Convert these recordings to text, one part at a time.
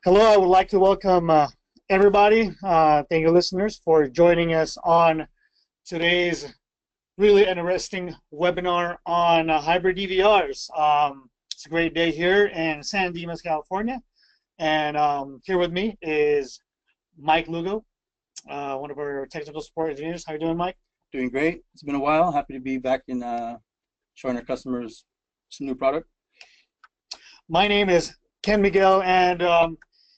Hello, I would like to welcome everybody. Thank you, listeners, for joining us on today's really interesting webinar on hybrid DVRs. It's a great day here in San Dimas, California. And here with me is Mike Lugo, one of our technical support engineers. How are you doing, Mike? Doing great. It's been a while. Happy to be back in showing our customers some new product. My name is Ken Miguel, and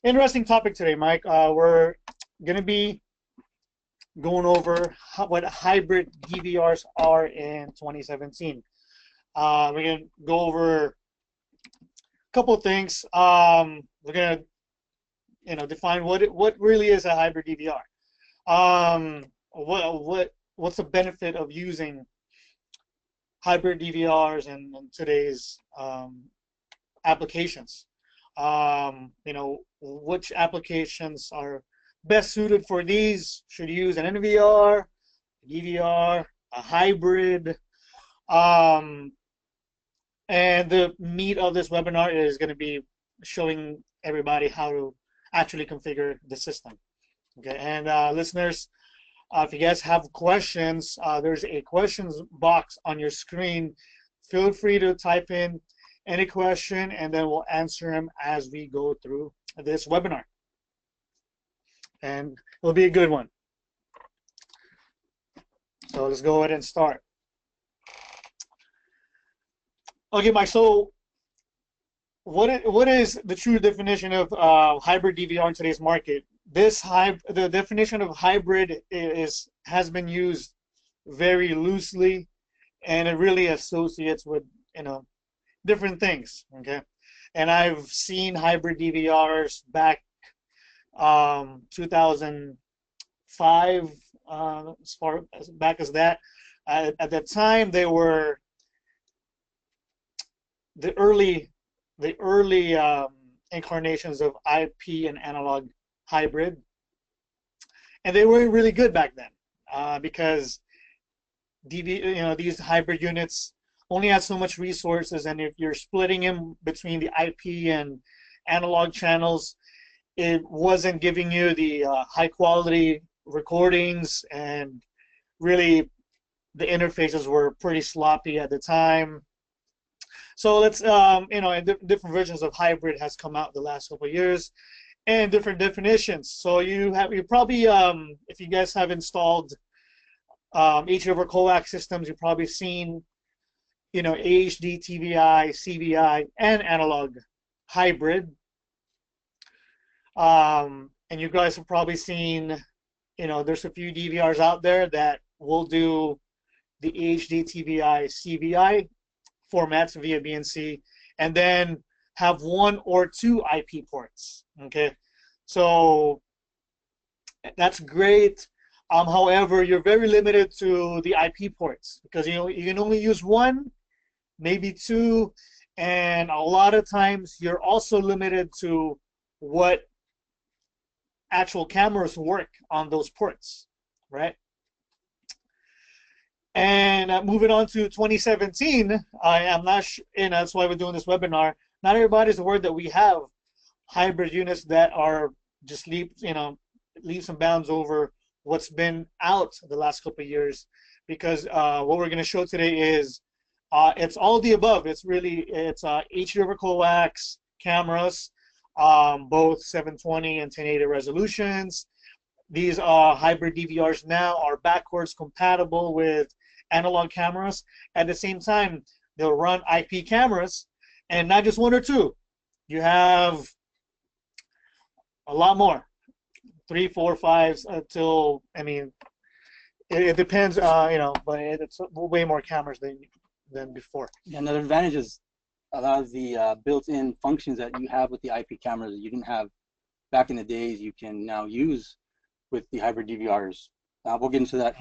interesting topic today, Mike. We're going to be going over what hybrid DVRs are in 2017. We're going to go over a couple of things. We're going to define what really is a hybrid DVR. What's the benefit of using hybrid DVRs in today's applications? Which applications are best suited for these? Should you use an NVR, DVR, a hybrid? And the meat of this webinar is going to be showing everybody how to actually configure the system. Okay, and listeners, if you guys have questions, there's a questions box on your screen. Feel free to type in any question, and then we'll answer them as we go through this webinar. And it'll be a good one. So let's go ahead and start. Okay, Mike, so what is the true definition of hybrid DVR in today's market? The definition of hybrid has been used very loosely, and it really associates with different things. Okay, and I've seen hybrid DVRs back 2005, as far back as that. At that time, they were the early incarnations of IP and analog hybrid, and they were really good back then because these hybrid units only had so much resources, and if you're splitting them between the IP and analog channels, it wasn't giving you the high quality recordings, and really the interfaces were pretty sloppy at the time. So let's different versions of hybrid has come out the last couple of years, and different definitions. So you probably if you guys have installed H over coax systems, you've probably seen AHD, TVI, CVI, and analog hybrid. And you guys have probably seen, there's a few DVRs out there that will do the AHD, TVI, CVI formats via BNC, and then have one or two IP ports. Okay, so that's great. However, you're very limited to the IP ports because you can only use one, maybe two, and a lot of times you're also limited to what actual cameras work on those ports, right? And moving on to 2017, I'm not and that's why we're doing this webinar. Not everybody's aware that we have hybrid units that are just leaps and bounds over what's been out the last couple of years, because what we're going to show today is it's all the above. It's HD over coax cameras, both 720 and 1080 resolutions. These hybrid DVRs now are backwards compatible with analog cameras. At the same time, they'll run IP cameras, and not just one or two. You have a lot more, 3, 4, 5, until it depends, but it's way more cameras than before. Yeah, another advantage is a lot of the built-in functions that you have with the IP cameras that you didn't have back in the days, you can now use with the hybrid DVRs. We'll get into that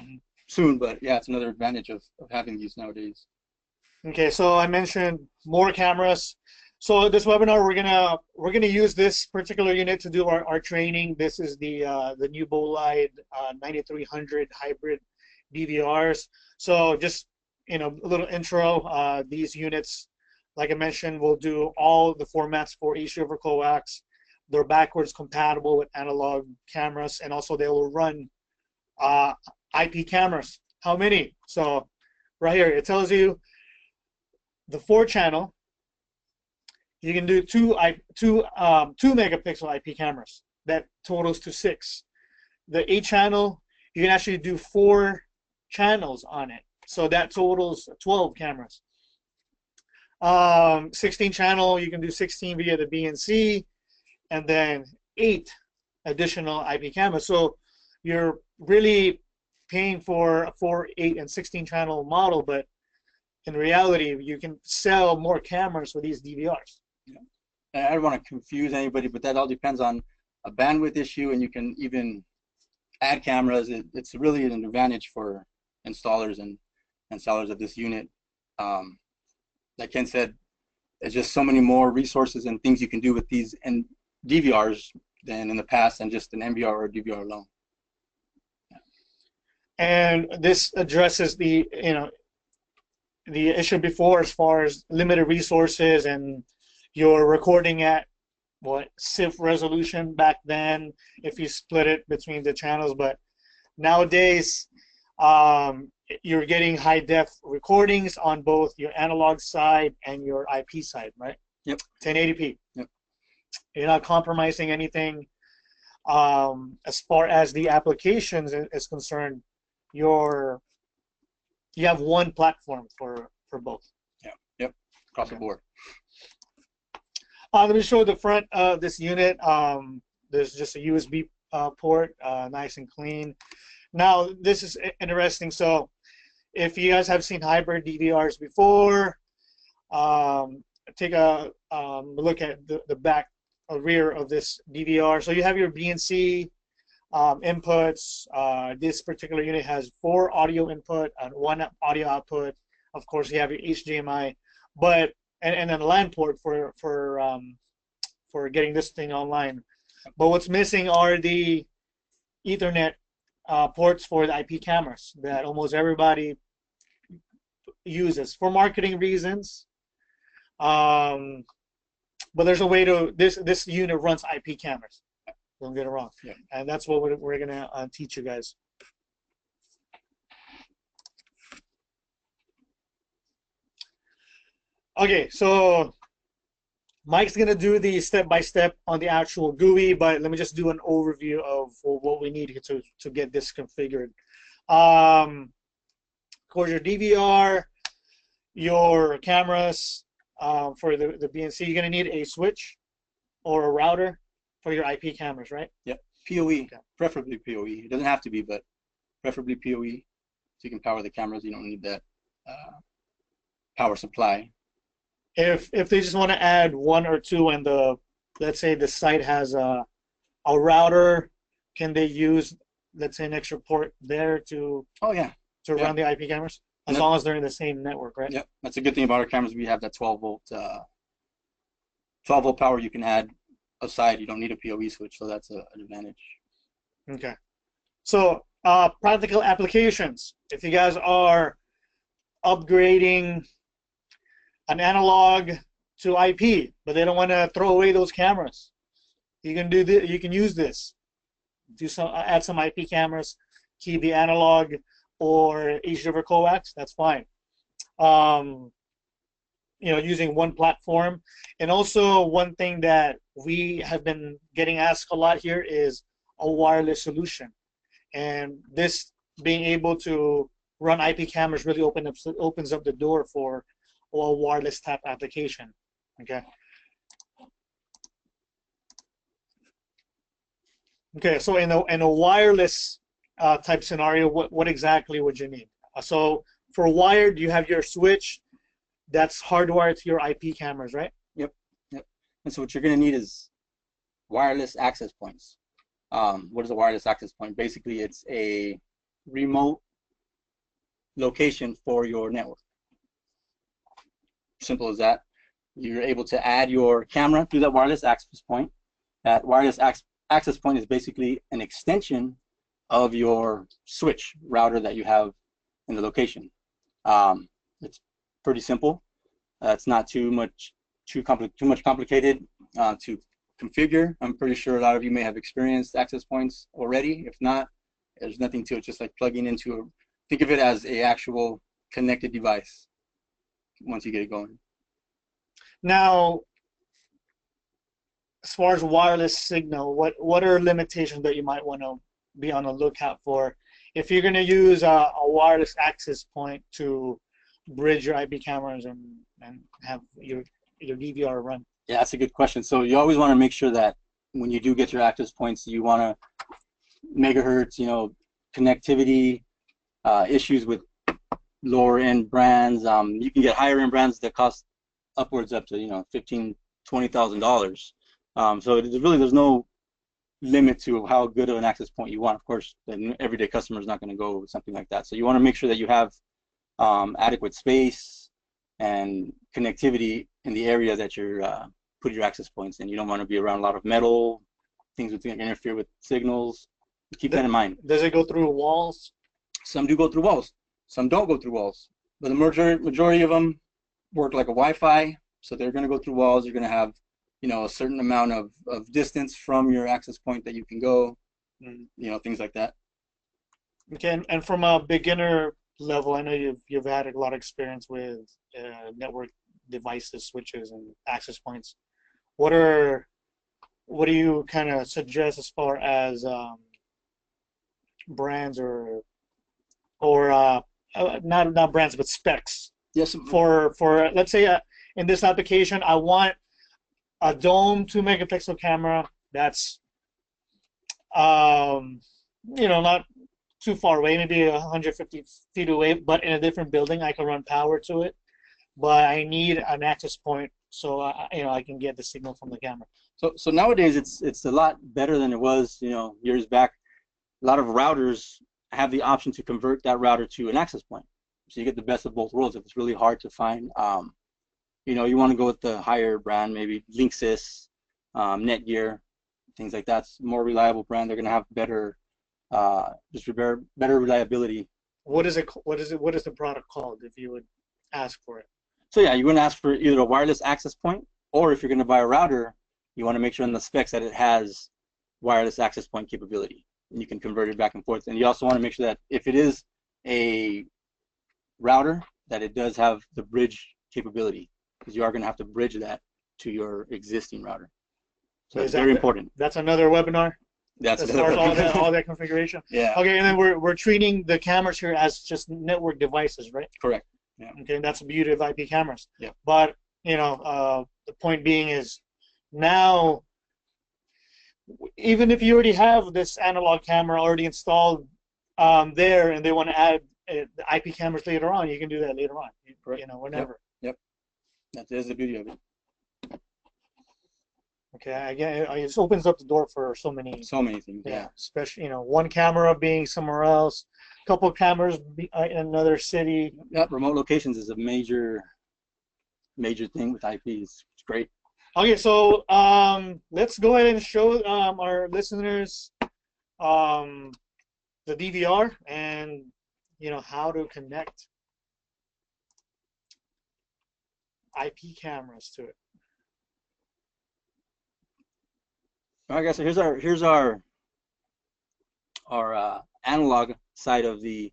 soon, but yeah, it's another advantage of having these nowadays. Okay, so I mentioned more cameras. So this webinar, we're gonna use this particular unit to do our training. This is the new Bolide 9300 hybrid DVRs. So just a little intro. These units, like I mentioned, will do all the formats for HD over coax, they're backwards compatible with analog cameras, and also they will run IP cameras. How many? So right here it tells you the 4-channel. You can do two 2-megapixel IP cameras. That totals to 6. The 8-channel, you can actually do 4 channels on it. So that totals 12 cameras. 16-channel, you can do 16 via the BNC, and then 8 additional IP cameras. So you're really paying for a 4, 8, and 16-channel model, but in reality, you can sell more cameras for these DVRs. Yeah. And I don't want to confuse anybody, but that all depends on a bandwidth issue, and you can even add cameras. It's really an advantage for installers and sellers of this unit. Like Ken said, there's just so many more resources and things you can do with these and DVRs than in the past, and just an NVR or DVR alone. Yeah. And this addresses the issue before, as far as limited resources, and you're recording at what SIF resolution back then if you split it between the channels, but nowadays you're getting high def recordings on both your analog side and your IP side, right? Yep. 1080p. Yep. You're not compromising anything. As far as the applications is concerned, you have one platform for both. Yeah. Yep. Across the board. Let me show the front of this unit. There's just a USB port, nice and clean. Now, this is interesting. So, if you guys have seen hybrid DVRs before, take a look at the back or rear of this DVR. So, you have your BNC inputs. This particular unit has 4 audio input and 1 audio output. Of course, you have your HDMI, but and then a LAN port for getting this thing online. But what's missing are the Ethernet ports for the IP cameras that almost everybody uses for marketing reasons. But there's a way to this unit runs IP cameras. Don't get it wrong. Yeah. And that's what we're gonna teach you guys. Okay, so Mike's gonna do the step-by-step on the actual GUI, but let me just do an overview of what we need to get this configured. Of course, your DVR, your cameras, for the BNC, you're gonna need a switch or a router for your IP cameras, right? Yep. PoE, Okay. preferably PoE. It doesn't have to be, but preferably PoE, so you can power the cameras. You don't need that power supply. If they just want to add 1 or 2, and let's say the site has a router, can they use, let's say, an extra port there to run the IP cameras, as long as they're in the same network, right? Yep. That's a good thing about our cameras. We have that 12-volt power you can add aside. You don't need a PoE switch, so that's an advantage. Okay. So practical applications. If you guys are upgrading an analog to IP, but they don't want to throw away those cameras, you can do this. You can use this. Add some IP cameras, keep the analog or H over coax. That's fine. Using one platform. And also, one thing that we have been getting asked a lot here is a wireless solution. And this being able to run IP cameras really opens up the door for a wireless type application. Okay. Okay. So in a wireless type scenario, what exactly would you need? So for wired, you have your switch that's hardwired to your IP cameras, right? Yep. And so what you're going to need is wireless access points. What is a wireless access point? Basically, it's a remote location for your network. Simple as that. You're able to add your camera through that wireless access point. That wireless access point is basically an extension of your switch router that you have in the location. It's pretty simple. It's not too much complicated to configure. I'm pretty sure a lot of you may have experienced access points already. If not, there's nothing to it. Just like plugging into a, think of it as a actual connected device once you get it going. Now, as far as wireless signal, what are limitations that you might want to be on the lookout for if you're going to use a wireless access point to bridge your IP cameras and have your DVR run? Yeah, that's a good question. So you always want to make sure that when you do get your access points, you want to megahertz, you know, connectivity, issues with lower end brands. You can get higher end brands that cost upwards up to, you know, $15,000–$20,000. So there's no limit to how good of an access point you want. Of course, the everyday customer is not going to go with something like that. So you want to make sure that you have adequate space and connectivity in the area that you're put your access points in. You don't want to be around a lot of metal, things that interfere with signals. Keep that in mind. Does it go through walls? Some do go through walls. Some don't go through walls. But the majority of them work like a Wi-Fi. So they're going to go through walls. You're going to have, you know, a certain amount of distance from your access point that you can go, you know, things like that. Okay, and from a beginner level, I know you've had a lot of experience with network devices, switches, and access points. What do you kind of suggest as far as brands or not brands but specs? Yes. For let's say in this application, I want a dome 2-megapixel camera that's you know, not too far away, maybe 150 feet away, but in a different building. I can run power to it, but I need an access point so you know, I can get the signal from the camera. So nowadays it's a lot better than it was, you know, years back. A lot of routers have the option to convert that router to an access point, so you get the best of both worlds. If it's really hard to find, you know, you want to go with the higher brand, maybe Linksys, Netgear, things like that. It's a more reliable brand. They're going to have better, better reliability. What is the product called, if you would ask for it? So yeah, you're going to ask for either a wireless access point, or if you're going to buy a router, you want to make sure in the specs that it has wireless access point capability, and you can convert it back and forth. And you also want to make sure that if it is a router, that it does have the bridge capability, because you are going to have to bridge that to your existing router. So it's very important. That's another webinar. That's as far as all that configuration. Yeah. Okay, and then we're treating the cameras here as just network devices, right? Correct. Yeah. Okay, and that's the beauty of IP cameras. Yeah. But you know, the point being is, now, even if you already have this analog camera already installed there, and they want to add the IP cameras later on, you can do that later on. You know, whenever. Yep. That is the beauty of it. Okay, again, it just opens up the door for so many things. Yeah, especially, you know, one camera being somewhere else, a couple of cameras in another city. Yep, remote locations is a major thing with IPs. It's great. Okay, so let's go ahead and show our listeners the DVR and, you know, how to connect IP cameras to it. All right, guys. So here's our analog side of the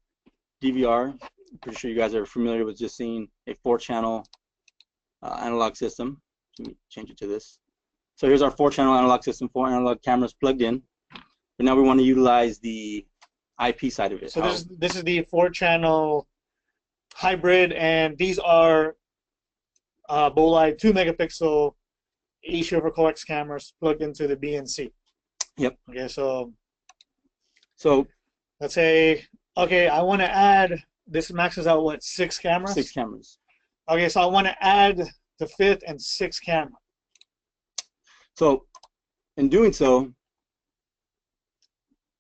DVR. I'm pretty sure you guys are familiar with just seeing a 4-channel analog system. Let me change it to this. So here's our 4-channel analog system, 4 analog cameras plugged in. But now we want to utilize the IP side of it. So this is the 4-channel hybrid, and these are bolide 2-megapixel E-Shiver coax cameras plugged into the BNC. Yep. Okay, so let's say, okay, I want to add, this maxes out what, 6 cameras? 6 cameras. Okay, so I want to add the 5th and 6th camera. So in doing so,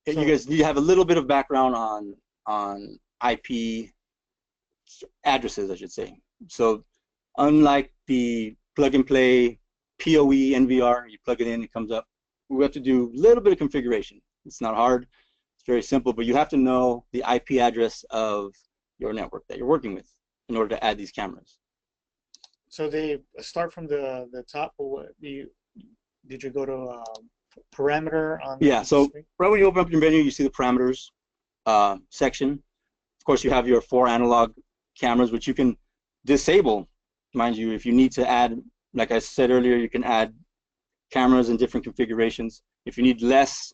you guys need to have a little bit of background on IP addresses, I should say. So unlike the plug-and-play PoE NVR, you plug it in, it comes up. We have to do a little bit of configuration. It's not hard. It's very simple, but you have to know the IP address of your network that you're working with in order to add these cameras. So they start from the top, or what? did you go to parameter on Yeah, the so screen? right when you open up your menu, you see the parameters section. Of course, you have your 4 analog cameras, which you can disable, mind you, if you need to add, like I said earlier, you can add cameras in different configurations. If you need less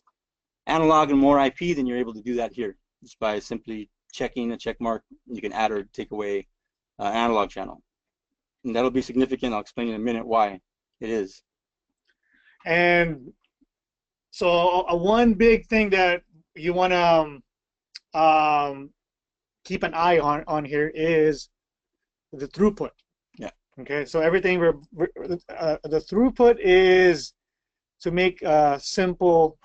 analog and more IP, then you're able to do that here, just by simply checking a check mark. You can add or take away an analog channel. And that'll be significant. I'll explain in a minute why it is. And so one big thing that you want to keep an eye on here is the throughput. Yeah. Okay. So everything the throughput is, to make a simple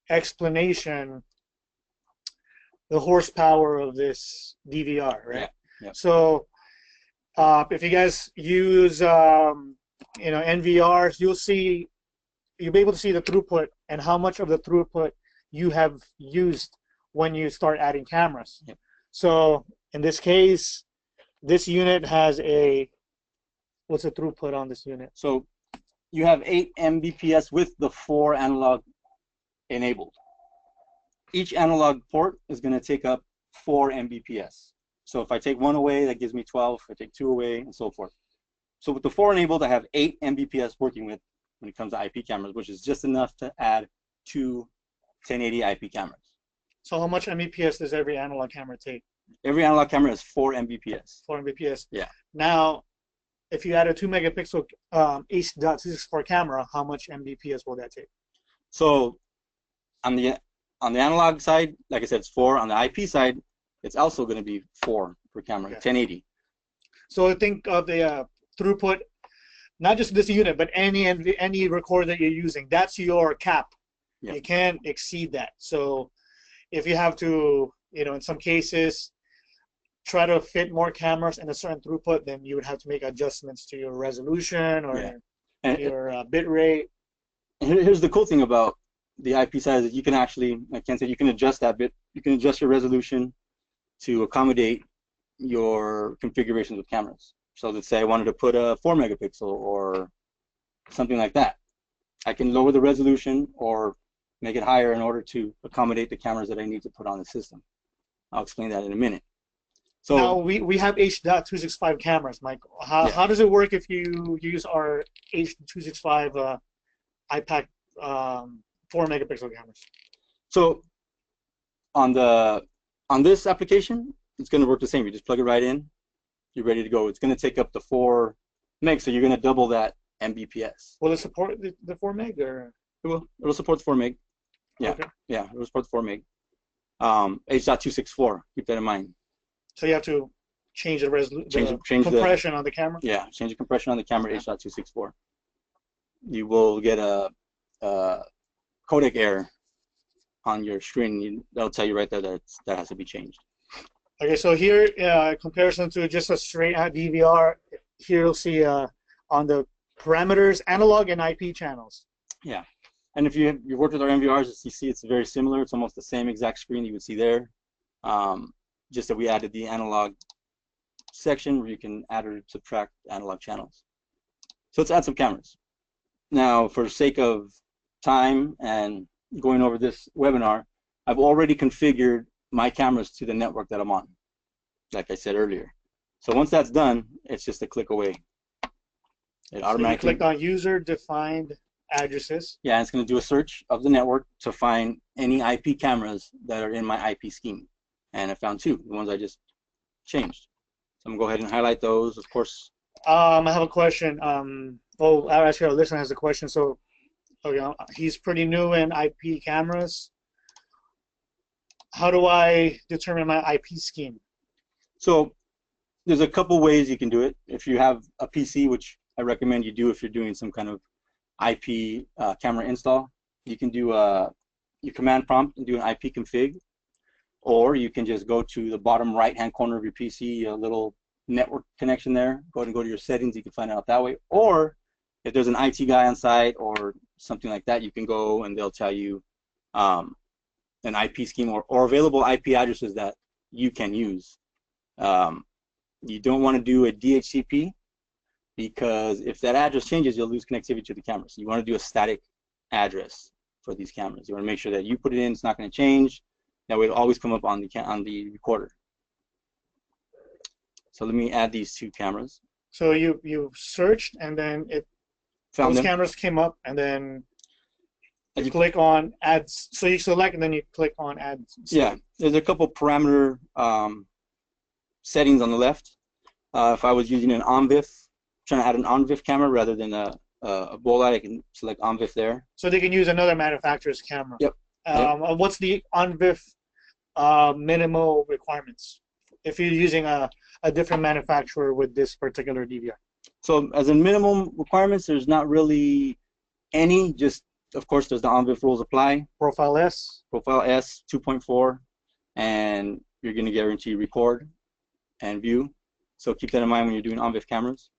explanation, the horsepower of this DVR, right? Yeah. Yeah. So if you guys use NVRs, you'll be able to see the throughput and how much of the throughput you have used when you start adding cameras. Yep. So in this case, this unit has what's the throughput on this unit? So you have 8 Mbps with the 4 analog enabled. Each analog port is going to take up 4 Mbps. So if I take 1 away, that gives me 12. If I take 2 away, and so forth. So with the 4 enabled, I have 8 Mbps working with when it comes to IP cameras, which is just enough to add 2 1080 IP cameras. So how much Mbps does every analog camera take? Every analog camera is 4 Mbps. 4 Mbps. Yeah. Now, if you add a 2 megapixel H.264 camera, how much Mbps will that take? So on the analog side, like I said, it's 4. On the IP side, it's also going to be 4 per camera, okay. 1080. So think of the throughput, not just this unit, but any recorder that you're using. That's your cap. Yeah. You can't exceed that. So if you have to, in some cases, try to fit more cameras in a certain throughput, then you would have to make adjustments to your resolution or your bit rate. Here's the cool thing about the IP side is you can actually, like Ken said, you can adjust that bit. You can adjust your resolution to accommodate your configurations with cameras. So let's say I wanted to put a 4 megapixel or something like that. I can lower the resolution or make it higher in order to accommodate the cameras that I need to put on the system. I'll explain that in a minute. So now we have H.265 cameras, Michael. How does it work if you use our H.265 IPAC 4 megapixel cameras? So on this application, it's going to work the same. You just plug it right in. You're ready to go. It's going to take up the 4 meg, so you're going to double that Mbps. Will it support the 4 meg or? It will. It'll support the 4 meg. Yeah. Okay. Yeah. It'll support the 4 meg. H.264. Keep that in mind. So you have to change the compression on the camera? Yeah, change the compression on the camera, H.264. You will get a codec error on your screen. That'll tell you right there that has to be changed. Okay, so here, in comparison to just a straight DVR, here you'll see on the parameters, analog and IP channels. Yeah, and if you've worked with our NVRs, you see it's very similar. It's almost the same exact screen you would see there. Just that we added the analog section where you can add or subtract analog channels. So let's add some cameras. Now, for the sake of time and going over this webinar, I've already configured my cameras to the network that I'm on, like I said earlier. So once that's done, it's just a click away. It automatically. You click on user-defined addresses. Yeah, it's going to do a search of the network to find any IP cameras that are in my IP scheme. And I found 2, the ones I just changed. So I'm going to go ahead and highlight those, of course. I have a question. Actually, our listener has a question. So, he's pretty new in IP cameras. How do I determine my IP scheme? So there's a couple ways you can do it. If you have a PC, which I recommend you do if you're doing some kind of IP camera install, you can do your command prompt and do an IP config. Or you can just go to the bottom right-hand corner of your PC, a little network connection there. Go to your settings. You can find out that way. Or if there's an IT guy on site or something like that, you can go and they'll tell you an IP scheme or available IP addresses that you can use. You don't want to do a DHCP because if that address changes, you'll lose connectivity to the camera. So you want to do a static address for these cameras. You want to make sure that you put it in, it's not going to change. That way it'll always come up on the recorder. So let me add these two cameras. So you searched, and then those cameras came up, and then you click on add. So you select, and then you click on add. Yeah, there's a couple parameter settings on the left. If I was using an OnVIF, trying to add an OnVIF camera rather than a Bolide, I can select OnVIF there. So they can use another manufacturer's camera. Yep. What's the OnVIF minimal requirements if you're using a different manufacturer with this particular DVR? So as in minimum requirements, there's not really any. Just of course, there's the OnVIF rules apply. Profile S. Profile S 2.4, and you're going to guarantee record and view. So keep that in mind when you're doing OnVIF cameras.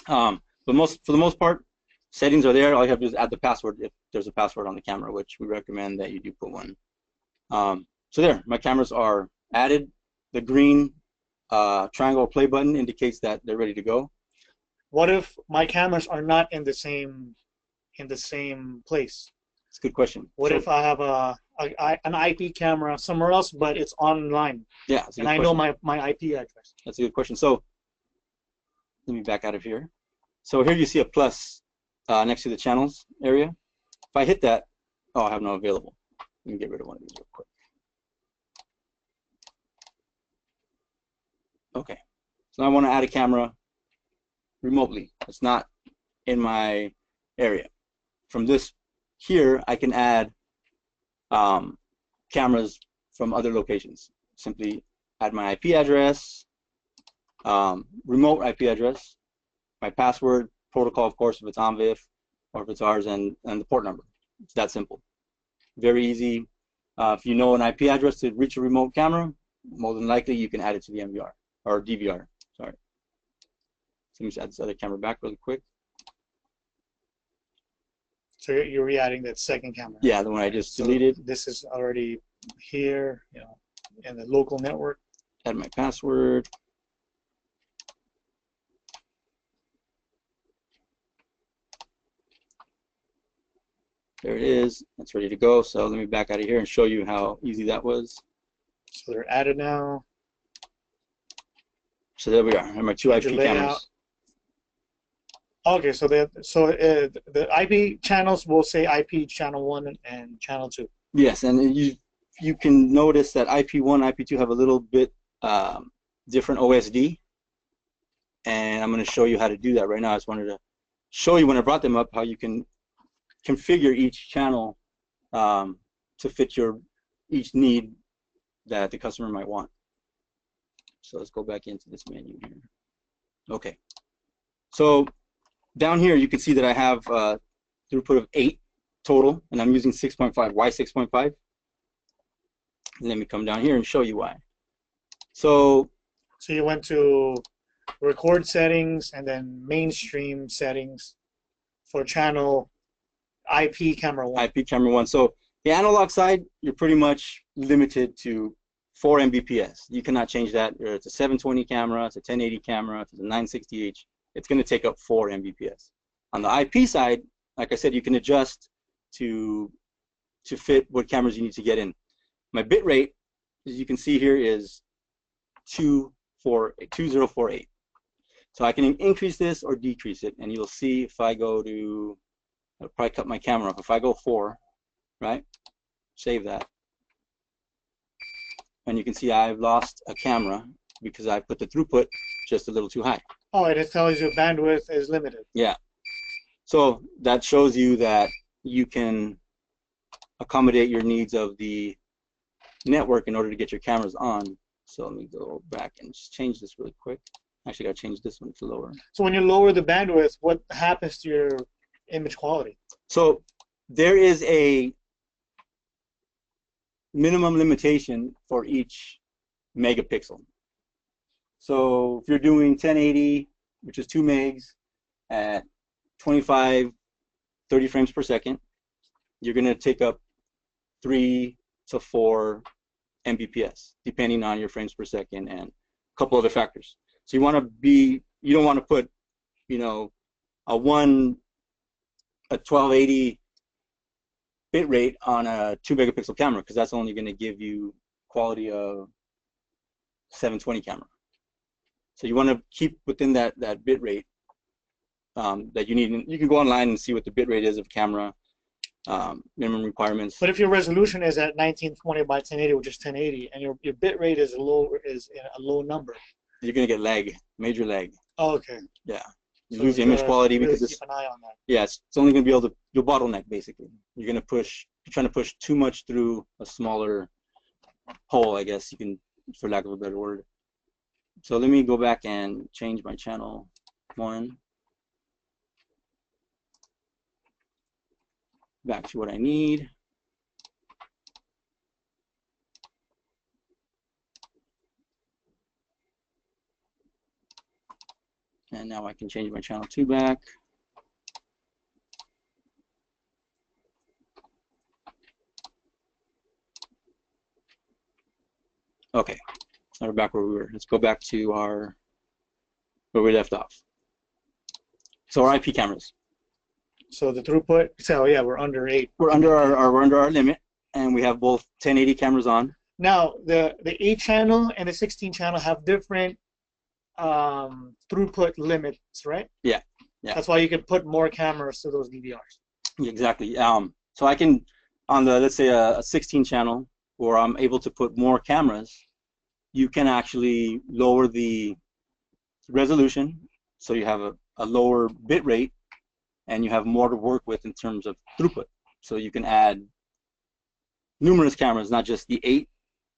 But for the most part, settings are there. All you have to do is add the password if there's a password on the camera, which we recommend that you do put one. So there, my cameras are added. The green triangle play button indicates that they're ready to go. What if my cameras are not in the same place? It's a good question. What if I have an IP camera somewhere else, but it's online? Yeah, and I know my IP address. That's a good question. So let me back out of here. So here you see a plus next to the channels area. If I hit that, oh, I have no available. Let me get rid of one of these real quick. Okay, so I want to add a camera remotely. It's not in my area. From this here, I can add cameras from other locations. Simply add my IP address, remote IP address, my password, protocol, of course, if it's OnVIF, or if it's ours, and the port number. It's that simple. Very easy. If you know an IP address to reach a remote camera, more than likely you can add it to the MVR. Or DVR, sorry. So let me just add this other camera back really quick. So you're re-adding that second camera? Yeah, the one I just deleted. This is already here, in the local network. Add my password. There it is. It's ready to go. So let me back out of here and show you how easy that was. So they're added now. So there we are. And my two IP cameras. Okay, so the IP channels will say IP channel 1 and channel 2. Yes, and you can notice that IP1, IP2 have a little bit different OSD, and I'm going to show you how to do that right now. I just wanted to show you when I brought them up how you can configure each channel to fit each need that the customer might want. So let's go back into this menu here. Okay. So down here you can see that I have throughput of 8 total, and I'm using 6.5. Why 6.5? Let me come down here and show you why. So you went to record settings and then mainstream settings for channel IP camera 1. IP camera 1. So the analog side, you're pretty much limited to 4 Mbps. You cannot change that. It's a 720 camera, it's a 1080 camera, it's a 960H. It's going to take up 4 Mbps. On the IP side, like I said, you can adjust to fit what cameras you need to get in. My bit rate, as you can see here, is 2048. So I can increase this or decrease it, and you'll see if I go to, I'll probably cut my camera off. If I go 4, right, save that. And you can see I've lost a camera because I put the throughput just a little too high. Oh, and it tells you bandwidth is limited. Yeah. So that shows you that you can accommodate your needs of the network in order to get your cameras on. So let me go back and just change this really quick. Actually, I got to change this one to lower. So when you lower the bandwidth, what happens to your image quality? So there is a minimum limitation for each megapixel. So if you're doing 1080, which is 2 megs at 25, 30 frames per second, you're going to take up 3 to 4 Mbps, depending on your frames per second and a couple other factors. So you don't want to put, a 1280 bit rate on a 2 megapixel camera, because that's only going to give you quality of 720 camera. So you want to keep within that bit rate that you need. You can go online and see what the bit rate is of camera, minimum requirements. But if your resolution is at 1920 by 1080, which is 1080, and your bit rate is a low number, you're going to get lag, major lag. Oh, okay. Yeah. You So lose the image quality really because keep an eye on that. yeah, it's only going to be able to, you'll bottleneck basically. You're trying to push too much through a smaller hole, I guess you can, for lack of a better word. So let me go back and change my channel 1 back to what I need. And now I can change my channel 2 back. Okay, so we're back where we were. Let's go back to where we left off. So our IP cameras. So the throughput. So yeah, we're under 8. We're under our limit, and we have both 1080 cameras on. Now the 8 channel and the 16 channel have different throughput limits, right? Yeah, yeah. That's why you can put more cameras to those DVRs. Exactly. So I can, on the, let's say a 16 channel, where I'm able to put more cameras, you can actually lower the resolution, so you have a lower bit rate, and you have more to work with in terms of throughput. So you can add numerous cameras, not just the 8.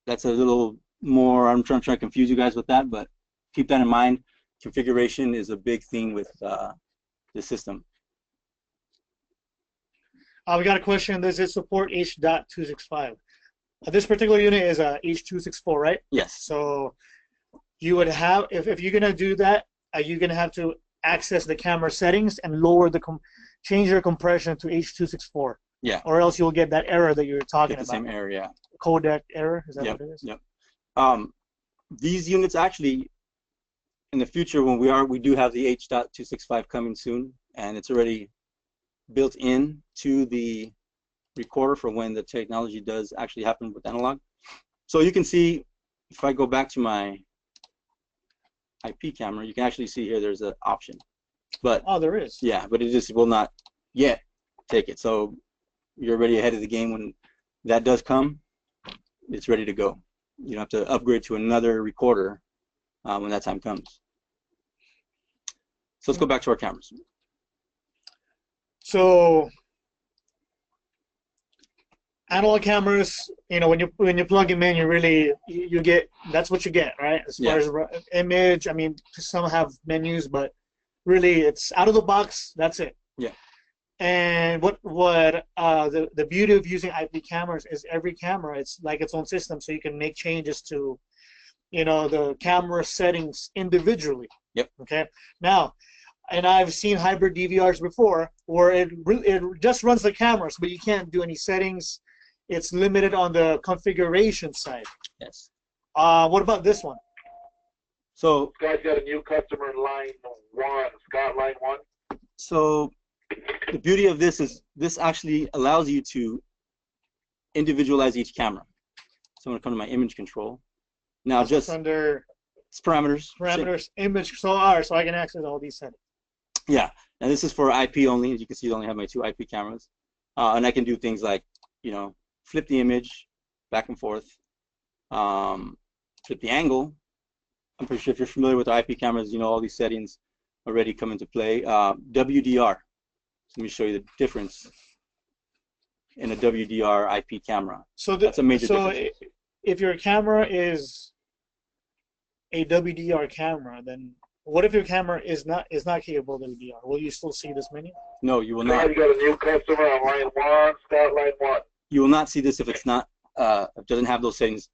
That's a little more, I'm trying to confuse you guys with that, but keep that in mind. Configuration is a big thing with the system. We got a question. Does it support H.265? This particular unit is a H.264, right? Yes. So you would have, if you're gonna do that, you're gonna have to access the camera settings and lower change your compression to H.264. Yeah. Or else you'll get that error that you're talking about. The same error, yeah. Codec error, is that Yep, what it is? Yep. These units actually, in the future, when we do have the H.265 coming soon, and it's already built in to the recorder for when the technology does actually happen with analog. So you can see, if I go back to my IP camera, you can actually see here there's an option. But oh, there is. Yeah, but it just will not yet take it. So you're already ahead of the game. When that does come, it's ready to go. You don't have to upgrade to another recorder when that time comes. So let's go back to our cameras. So analog cameras, you know, when you plug them in, you get, that's what you get, right? As far as image, I mean, some have menus, but really it's out of the box. That's it. Yeah. And the beauty of using IP cameras is every camera, it's like its own system, so you can make changes to, you know, the camera settings individually. Yep. Okay. Now, and I've seen hybrid DVRs before where it just runs the cameras, but you can't do any settings. It's limited on the configuration side. Yes. What about this one? So Scott's got a new customer in line 1. Scott, line 1. So the beauty of this is this actually allows you to individualize each camera. So I'm going to come to my image control. Now just under it's parameters. Image. So I can access all these settings. Yeah. Now this is for IP only. As you can see, I only have my 2 IP cameras. And I can do things like, you know, flip the image back and forth, flip the angle. I'm pretty sure if you're familiar with IP cameras, you know all these settings already come into play. WDR. So let me show you the difference in a WDR IP camera. So that's a major difference. If your camera is a WDR camera, then what if your camera is not capable of WDR? Will you still see this menu? No, you will not. You got a new customer on line 1. Scott, line 1. You will not see this if it's not it doesn't have those settings.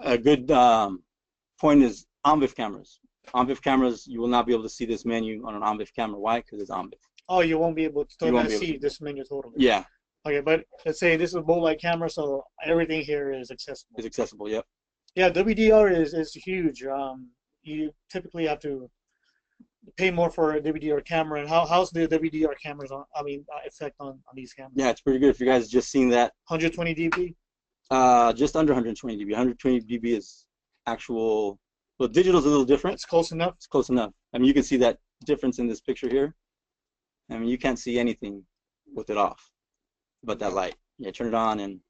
A good point is OMVIF cameras. OMVIF cameras, you will not be able to see this menu on an OMVIF camera. Why? Because it's OMVIF. Oh, you won't be able to see this menu totally. Yeah. Okay, but let's say this is a bolt light camera, so everything here is accessible. It's accessible, yep. Yeah, WDR is huge. You typically have to pay more for a DVR camera, and how's the DVR cameras on? I mean, effect on these cameras? Yeah, it's pretty good. If you guys just seen that, 120 dB. just under 120 dB. 120 dB is actual. Well, digital's a little different. It's close enough. It's close enough. I mean, you can see that difference in this picture here. I mean, you can't see anything with it off, but that light. Yeah, turn it on and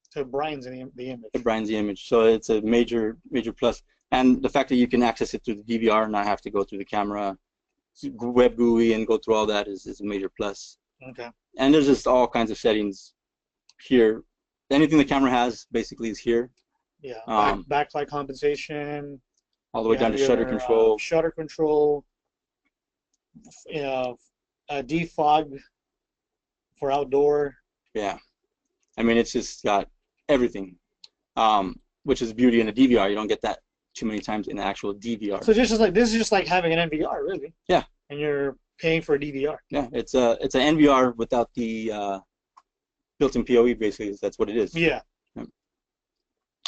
So it brightens the image. it brightens the image. So it's a major plus. And the fact that you can access it through the DVR and not have to go through the camera, web GUI, and go through all that is a major plus. Okay. And there's just all kinds of settings here. Anything the camera has basically is here. Yeah. Backlight compensation. All the way down to shutter control. Shutter control. Defog for outdoor. Yeah. I mean, it's just got everything, which is beauty in a DVR. You don't get that too many times in the actual DVR. So this is just like having an NVR, really. Yeah. And you're paying for a DVR. Yeah, it's an NVR without the built-in PoE. Basically, that's what it is. Yeah.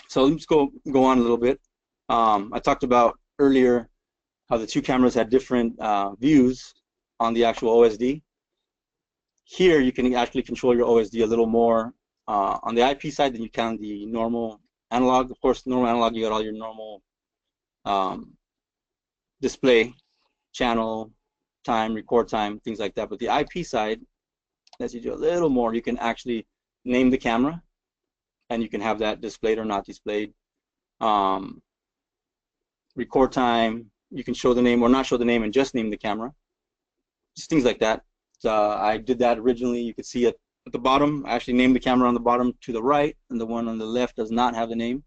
So let's go on a little bit. I talked about earlier how the two cameras had different views on the actual OSD. Here you can actually control your OSD a little more on the IP side than you can the normal analog. Of course, normal analog, you got all your normal display, channel, time, record time, things like that. But the IP side lets you do a little more. You can actually name the camera, and you can have that displayed or not displayed. Record time, you can show the name or not show the name and just name the camera. Just things like that. I did that originally. You could see it at the bottom. I actually named the camera on the bottom to the right, and the one on the left does not have the name.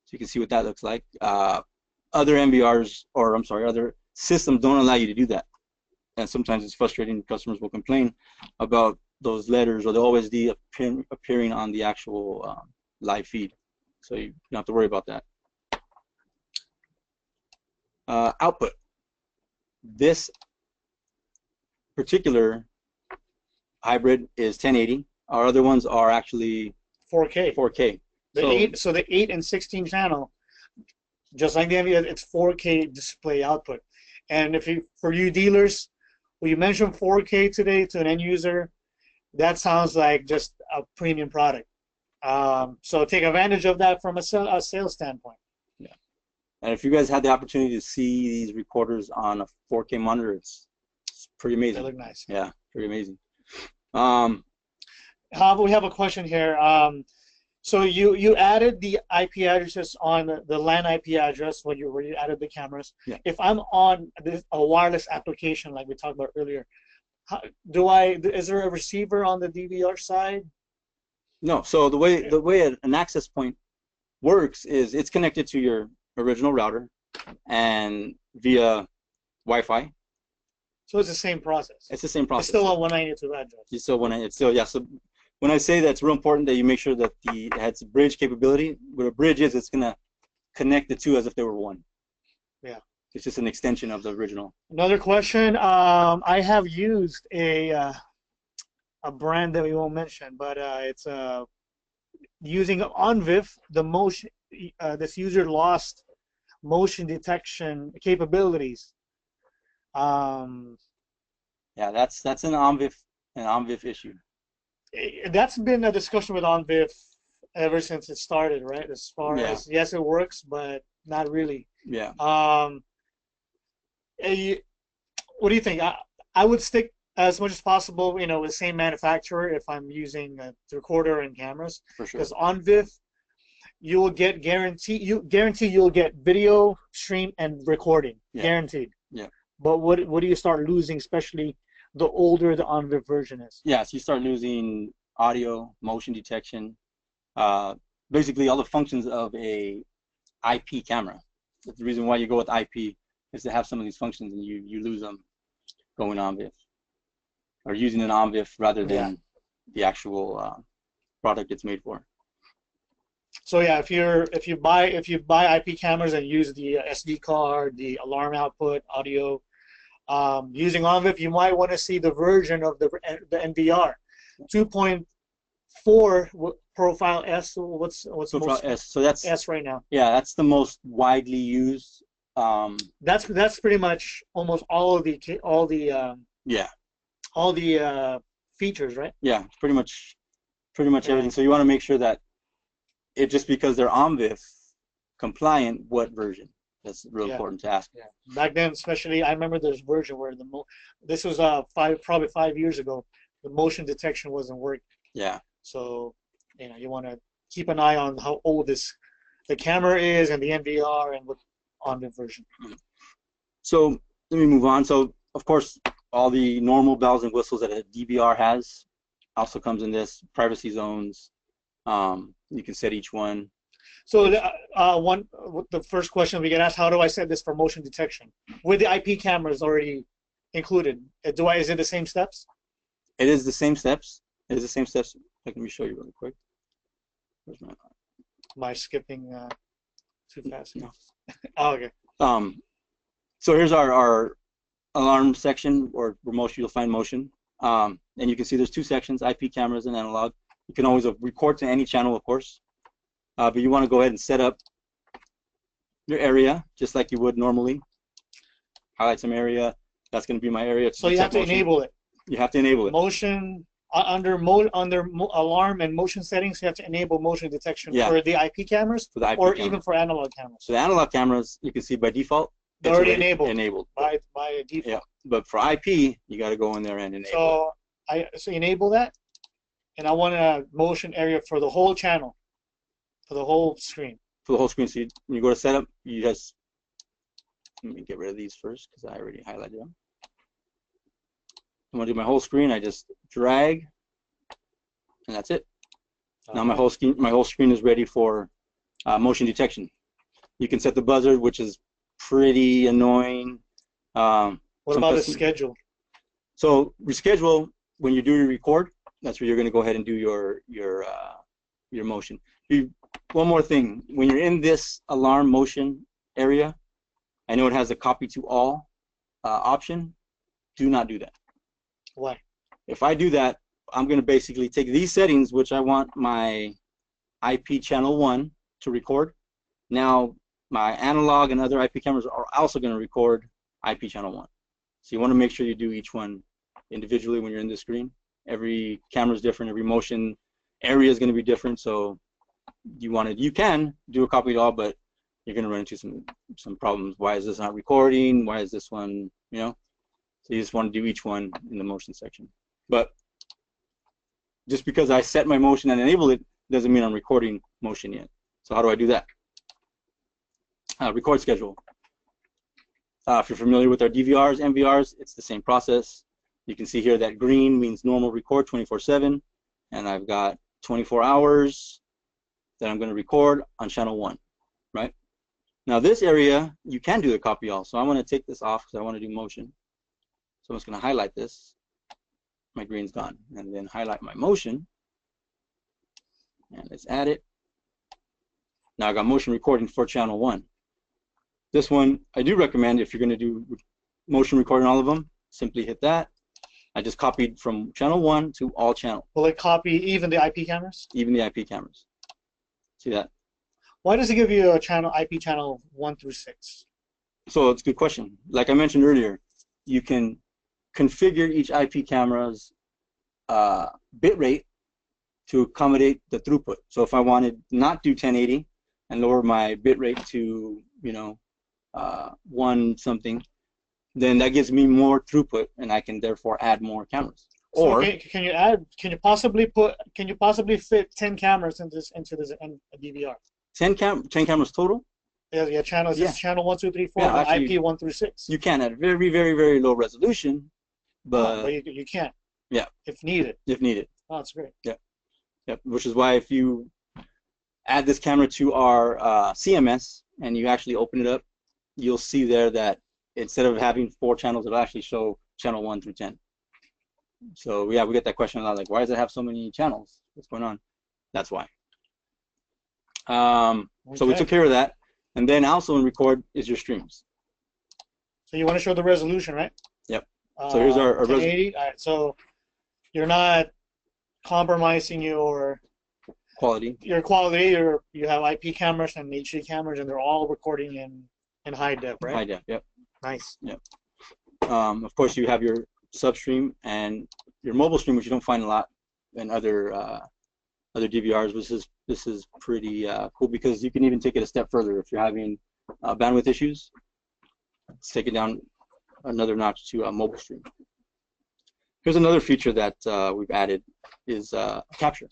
So you can see what that looks like. Other NVRs, or I'm sorry, other systems don't allow you to do that. And sometimes it's frustrating. Customers will complain about those letters or the OSD appearing on the actual live feed. So you don't have to worry about that. Output. This particular hybrid is 1080. Our other ones are actually 4K. 4K. So the 8 and 16 channel, just like the NVIDIA, it's 4K display output. And for you dealers, when you mention 4K today to an end user, that sounds like just a premium product. So take advantage of that from a sales standpoint. Yeah. And if you guys had the opportunity to see these recorders on a 4K monitor, it's pretty amazing. They look nice. Yeah, pretty amazing. We have a question here. So you added the IP addresses on the LAN IP address where you added the cameras. Yeah. If I'm on a wireless application like we talked about earlier, is there a receiver on the DVR side? No. So the way an access point works is it's connected to your original router and via Wi-Fi. So it's the same process. It's the same process. It's still a 192 address. You still want to. It's still, yeah. So when I say that, it's real important that you make sure that it has bridge capability. What a bridge is, it's gonna connect the two as if they were one. Yeah. It's just an extension of the original. Another question. I have used a brand that we won't mention, but it's using OnVIF. The motion. This user lost motion detection capabilities. Yeah, that's an OnVIF issue. That's been a discussion with OnVIF ever since it started, right? As far as yes, it works, but not really. Yeah. What do you think? I would stick as much as possible, with the same manufacturer if I'm using the recorder and cameras. For sure. Because OnVIF, you will get guarantee you'll get video, stream, and recording, guaranteed. Yeah. But what do you start losing, especially the older the OnVIF version is? Yeah, so you start losing audio, motion detection, basically all the functions of a IP camera. That's the reason why you go with IP is to have some of these functions, and you lose them going OnVIF or using an OnVIF rather than the actual product it's made for. So yeah, if you buy IP cameras and use the SD card, the alarm output, audio, using OnVIF, you might want to see the version of the NVR, 2.4 profile S. What's profile S? So that's S right now. Yeah, that's the most widely used That's pretty much almost Yeah, all the features, right? yeah, pretty much Yeah. everything. So you want to make sure that it just because they're OMVIF compliant, what version? That's real Yeah. important to ask. Yeah. Back then, especially, I remember there's a version where this was probably 5 years ago. The motion detection wasn't working. Yeah. So, you want to keep an eye on how old the camera is and the NVR and what on the version. So let me move on. So of course, all the normal bells and whistles that a DVR has also comes in this. Privacy zones. You can set each one. So the first question we get asked, how do I set this for motion detection? With the IP cameras already included, is it the same steps? It is the same steps. It is the same steps. Let me show you really quick. Where's my? Am I skipping too fast? No. Oh, okay. So here's our alarm section, or where most you'll find motion. And you can see there's two sections: IP cameras and analog. You can always record to any channel, of course. But you want to go ahead and set up your area just like you would normally. Highlight some area. That's going to be my area. So you have to enable it. You have to enable it. Motion under alarm and motion settings, you have to enable motion detection for the IP cameras, for the IP or cameras. even for analog cameras. So the analog cameras, you can see by default, they're already enabled. Enabled by default. Yeah, but for IP, you got to go in there and enable. So enable that, and I want a motion area for the whole channel, for the whole screen. For the whole screen. So when you go to setup, you just let me get rid of these first because I already highlighted them. I'm gonna do my whole screen. I just drag, and that's it. Now my whole screen is ready for motion detection. You can set the buzzer, which is pretty annoying. What about the schedule? So reschedule when you do your record. That's where you're going to go ahead and do your motion. One more thing: when you're in this alarm motion area, I know it has a copy to all option. Do not do that. Why? If I do that, I'm going to basically take these settings, which I want my IP channel 1 to record. Now, my analog and other IP cameras are also going to record IP channel 1. So you want to make sure you do each one individually when you're in the screen. Every camera is different. Every motion area is going to be different. So you can do a copy to all, but you're going to run into some problems. Why is this not recording? Why is this one, So you just want to do each one in the motion section. But just because I set my motion and enable it doesn't mean I'm recording motion yet. So how do I do that? Record schedule. If you're familiar with our DVRs, MVRs, it's the same process. You can see here that green means normal record 24/7, and I've got 24 hours that I'm going to record on channel 1, right? Now this area, you can do the copy all. So I want to take this off because I want to do motion. So I'm just going to highlight this. My green's gone. And then highlight my motion. And let's add it. Now I got motion recording for channel 1. This one, I do recommend if you're going to do motion recording all of them, simply hit that. I just copied from channel 1 to all channels. Will it copy even the IP cameras? Even the IP cameras. See that? Why does it give you a IP channel 1 through 6? So it's a good question. Like I mentioned earlier, you can configure each IP camera's bit rate to accommodate the throughput. So if I wanted not do 1080 and lower my bit rate to 1 something, then that gives me more throughput, and I can therefore add more cameras. So can you possibly fit 10 cameras into this DVR? 10 cameras total? Yeah, channels. Yeah. Channel 1, 2, 3, 4, Yeah, and actually, IP 1 through 6. You can at very, very, very low resolution, but you can. Yeah. If needed. If needed. Oh, that's great. Yeah. Yep. Which is why if you add this camera to our CMS and you actually open it up, you'll see there that instead of having 4 channels, it'll actually show channel 1 through 10. So yeah, we get that question a lot, like, why does it have so many channels? What's going on? That's why. So we took care of that. And then also in record is your streams. So you want to show the resolution, right? Yep. So here's our 1080. All right. So you're not compromising your quality. You have IP cameras and HD cameras, and they're all recording in And high def, right? High def, yep. Nice. Yep. Of course, you have your substream and your mobile stream, which you don't find a lot in other DVRs. This is pretty cool because you can even take it a step further if you're having bandwidth issues. Let's take it down another notch to a mobile stream. Here's another feature that we've added is capture,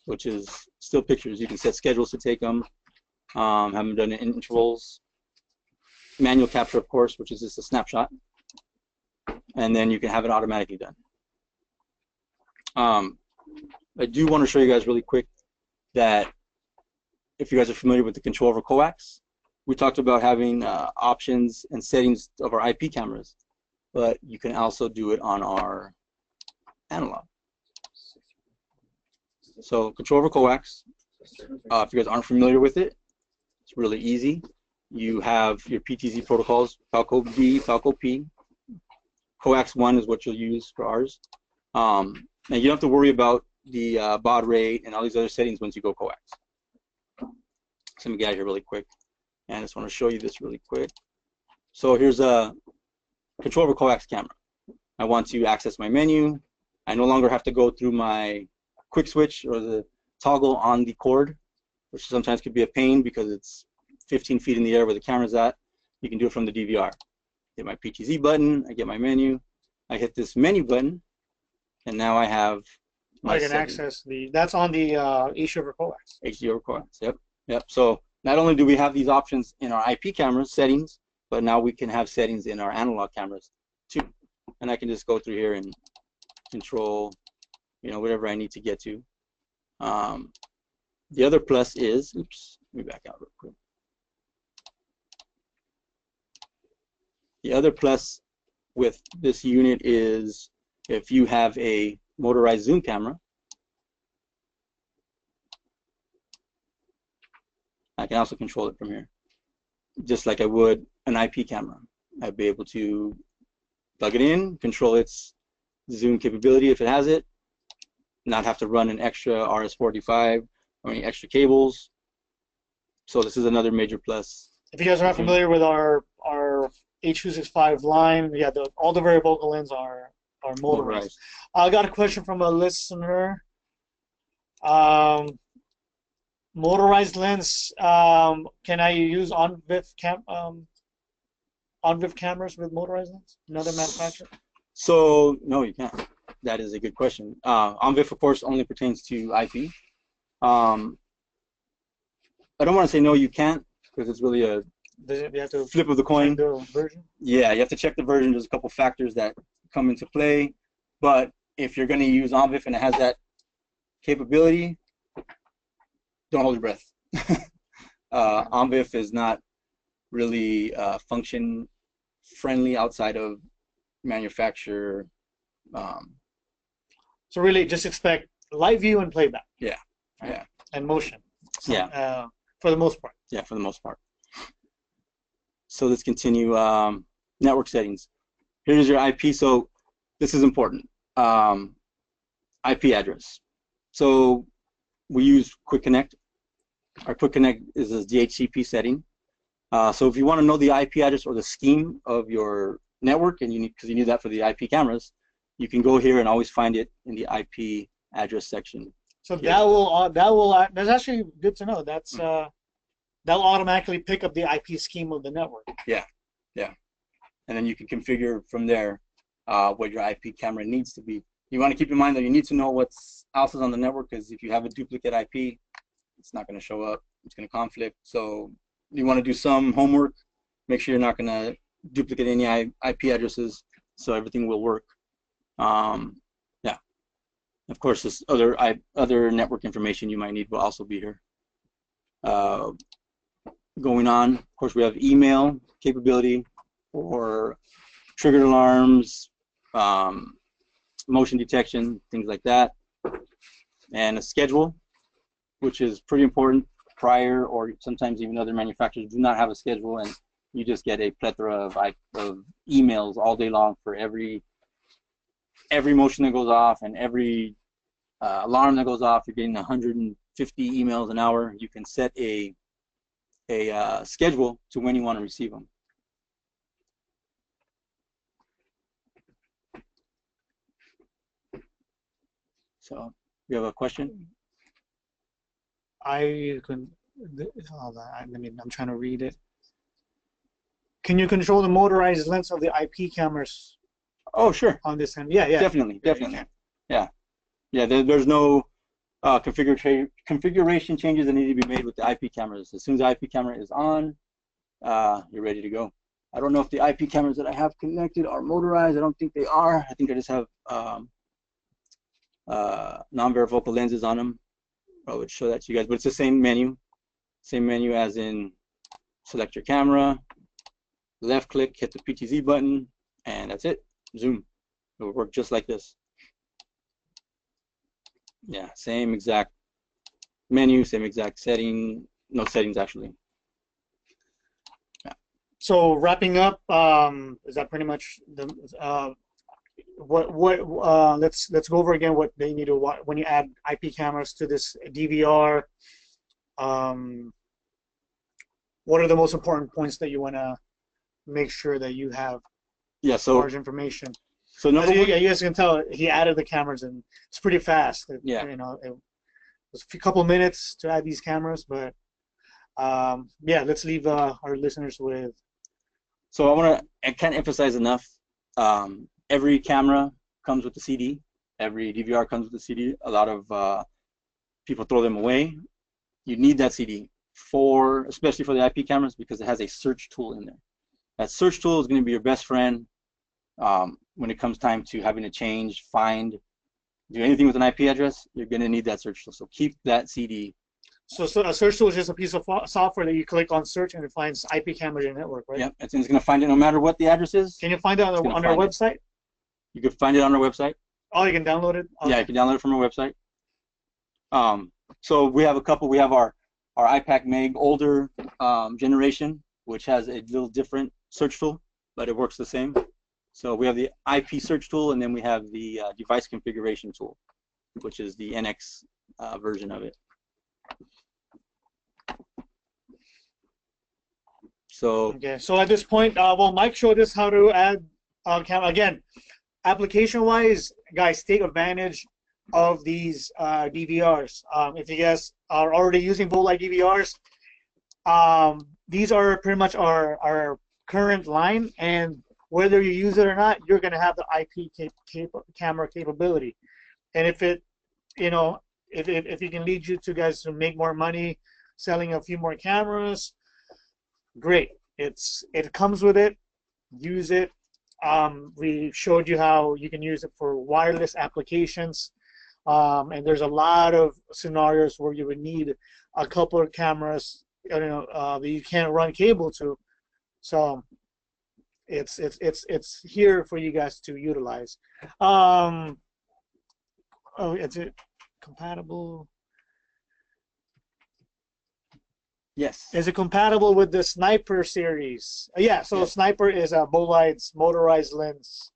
which is still pictures. You can set schedules to take them, have them done in intervals. Manual capture, of course, which is just a snapshot, and then you can have it automatically done. I do want to show you guys really quick that if you guys are familiar with the control over coax, we talked about having options and settings of our IP cameras, but you can also do it on our analog. So control over coax, if you guys aren't familiar with it, it's really easy. You have your PTZ protocols, Falco B, Falco P. Coax 1 is what you'll use for ours. And you don't have to worry about the baud rate and all these other settings once you go coax. So let me get out of here really quick. And I just want to show you this really quick. So here's a control over coax camera. I want to access my menu. I no longer have to go through my quick switch or the toggle on the cord, which sometimes could be a pain because it's 15 feet in the air where the camera's at. You can do it from the DVR. Hit my PTZ button, I get my menu, I hit this menu button, and now I have my I can access that's on the HD over coax. HD over coax, yep. So not only do we have these options in our IP cameras settings, but now we can have settings in our analog cameras too. And I can just go through here and control, whatever I need to get to. The other plus is, oops, let me back out real quick. The other plus with this unit is if you have a motorized zoom camera, I can also control it from here, just like I would an IP camera. I'd be able to plug it in, control its zoom capability if it has it, not have to run an extra RS-485 or any extra cables. So this is another major plus. If you guys are not familiar with our H.265 line, yeah, all the variable lens are motorized. I got a question from a listener. Motorized lens, can I use on-VIF cameras with motorized lens? Another manufacturer? So no, you can't. That is a good question. On-VIF, of course, only pertains to IP. I don't want to say no, you can't, because it's really a you have to flip of the coin. The version? Yeah, you have to check the version. There's a couple factors that come into play, but if you're going to use on-VIF and it has that capability, don't hold your breath. On-VIF is not really function friendly outside of manufacturer. So really, just expect live view and playback. Yeah, right? yeah. And motion. So, yeah. For the most part. Yeah, for the most part. So let's continue. Network settings. Here's your IP. So this is important. IP address. So we use Quick Connect. Our Quick Connect is a DHCP setting. So if you want to know the IP address or the scheme of your network, and because you need that for the IP cameras, you can go here and always find it in the IP address section. So that's actually good to know. That's that'll automatically pick up the IP scheme of the network. Yeah, yeah. And then you can configure from there what your IP camera needs to be. You want to keep in mind that you need to know what's else is on the network, because if you have a duplicate IP, it's not going to show up. It's going to conflict. So you want to do some homework. Make sure you're not going to duplicate any IP addresses, so everything will work. Yeah. Of course, this other network information you might need will also be here. Going on, of course, we have email capability or triggered alarms, motion detection, things like that, and a schedule, which is pretty important. Prior, or sometimes even other manufacturers do not have a schedule, and you just get a plethora of emails all day long for every motion that goes off and every alarm that goes off. You're getting 150 emails an hour. You can set a a schedule to when you want to receive them. So, you have a question? I can. Hold on, I'm trying to read it. Can you control the motorized lens of the IP cameras Oh, sure. on this end? Yeah, yeah. Definitely, definitely. Yeah, yeah. There's no configuration changes that need to be made with the IP cameras. As soon as the IP camera is on, you're ready to go. I don't know if the IP cameras that I have connected are motorized. I don't think they are. I think I just have non-varifocal lenses on them. I would show that to you guys, but it's the same menu as in select your camera, left click, hit the PTZ button, and that's it. Zoom. It will work just like this. Yeah, same exact menu, same exact setting. No settings actually. Yeah. So wrapping up, is that pretty much the let's go over again what they need to watch when you add IP cameras to this DVR. What are the most important points that you want to make sure that you have? Yeah. So large information. So number one, you guys can tell he added the cameras and it's pretty fast. Yeah. You know, it was a couple minutes to add these cameras, but yeah, let's leave our listeners with. So I can't emphasize enough. Every camera comes with a CD. Every DVR comes with a CD. A lot of people throw them away. You need that CD especially for the IP cameras, because it has a search tool in there. That search tool is going to be your best friend when it comes time to having to change, find, do anything with an IP address. You're going to need that search tool. So keep that CD. So a search tool is just a piece of software that you click on search and it finds IP cameras in your network, right? Yep, it's going to find it no matter what the address is. Can you find it on our website? You can find it on our website. Oh, you can download it? Okay. Yeah, you can download it from our website. So we have a couple. We have our iPac Meg older generation, which has a little different search tool, but it works the same. So we have the IP search tool, and then we have the device configuration tool, which is the NX version of it. So okay. So at this point, well, Mike showed us how to add camera. Again, application-wise, guys, take advantage of these DVRs. If you guys are already using Bolide DVRs, these are pretty much our current line, and whether you use it or not, you're going to have the IP camera capability. And if it, you know, if it can lead you to guys to make more money selling a few more cameras, great. It comes with it. Use it. We showed you how you can use it for wireless applications. And there's a lot of scenarios where you would need a couple of cameras, you know, that you can't run cable to. So it's here for you guys to utilize. Oh, is it compatible? yes. Is it compatible with the Sniper series? Yeah. So Yes. Sniper is a Bolide's motorized lens.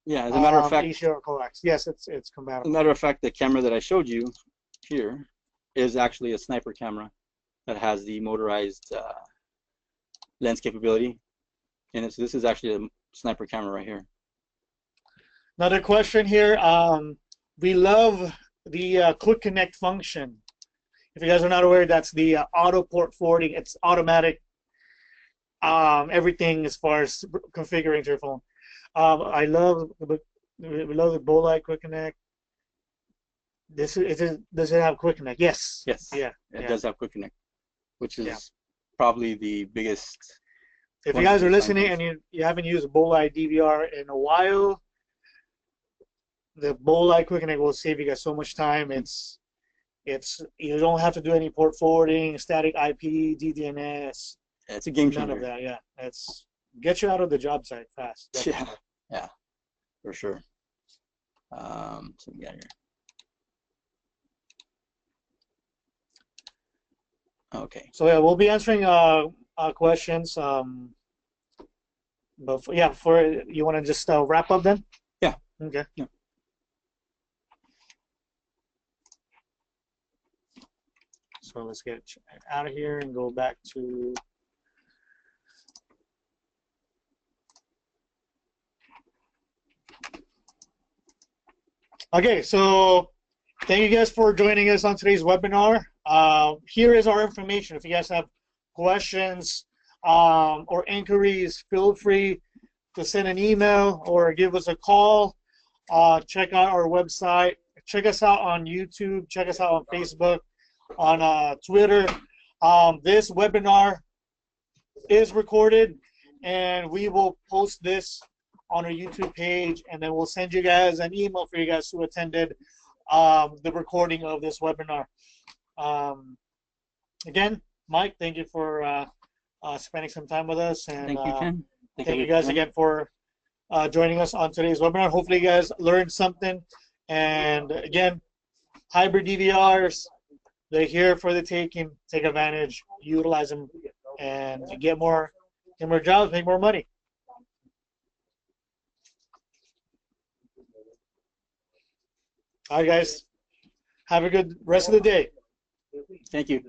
Yeah. As a matter of fact, Asia coax. Yes, it's compatible. as a matter of fact, the camera that I showed you here is actually a Sniper camera that has the motorized lens capability in it. So this is actually a Sniper camera right here. Another question here. We love the quick connect function. If you guys are not aware, that's the auto port forwarding. It's automatic. Everything as far as configuring your phone. We love the Bolide quick connect. Does it have quick connect? Yes. Yes. Yeah. It does have quick connect, which is probably the biggest. If you guys are listening and you haven't used Bolide DVR in a while, the Bolide quick connect will save you guys so much time. You don't have to do any port forwarding, static IP, DDNS. It's a game changer. None of that. Yeah, it's get you out of the job site fast. Definitely. Yeah, for sure. So we got here. Okay. So yeah, we'll be answering questions. But you want to just wrap up then? Yeah. Okay. Yeah. So let's get out of here and go back to. Okay, so thank you guys for joining us on today's webinar. Here is our information. If you guys have questions or inquiries, feel free to send an email or give us a call. Check out our website. Check us out on YouTube. Check us out on Facebook, on Twitter. This webinar is recorded, and we will post this on our YouTube page, and then we'll send you guys an email for you guys who attended the recording of this webinar. Again, Mike, thank you for spending some time with us, and Thank you, Ken. thank you guys again for joining us on today's webinar. Hopefully you guys learned something. And again, hybrid DVRs, they're here for the taking. Take advantage, utilize them, and get more jobs, make more money. All right, guys. Have a good rest of the day. Thank you.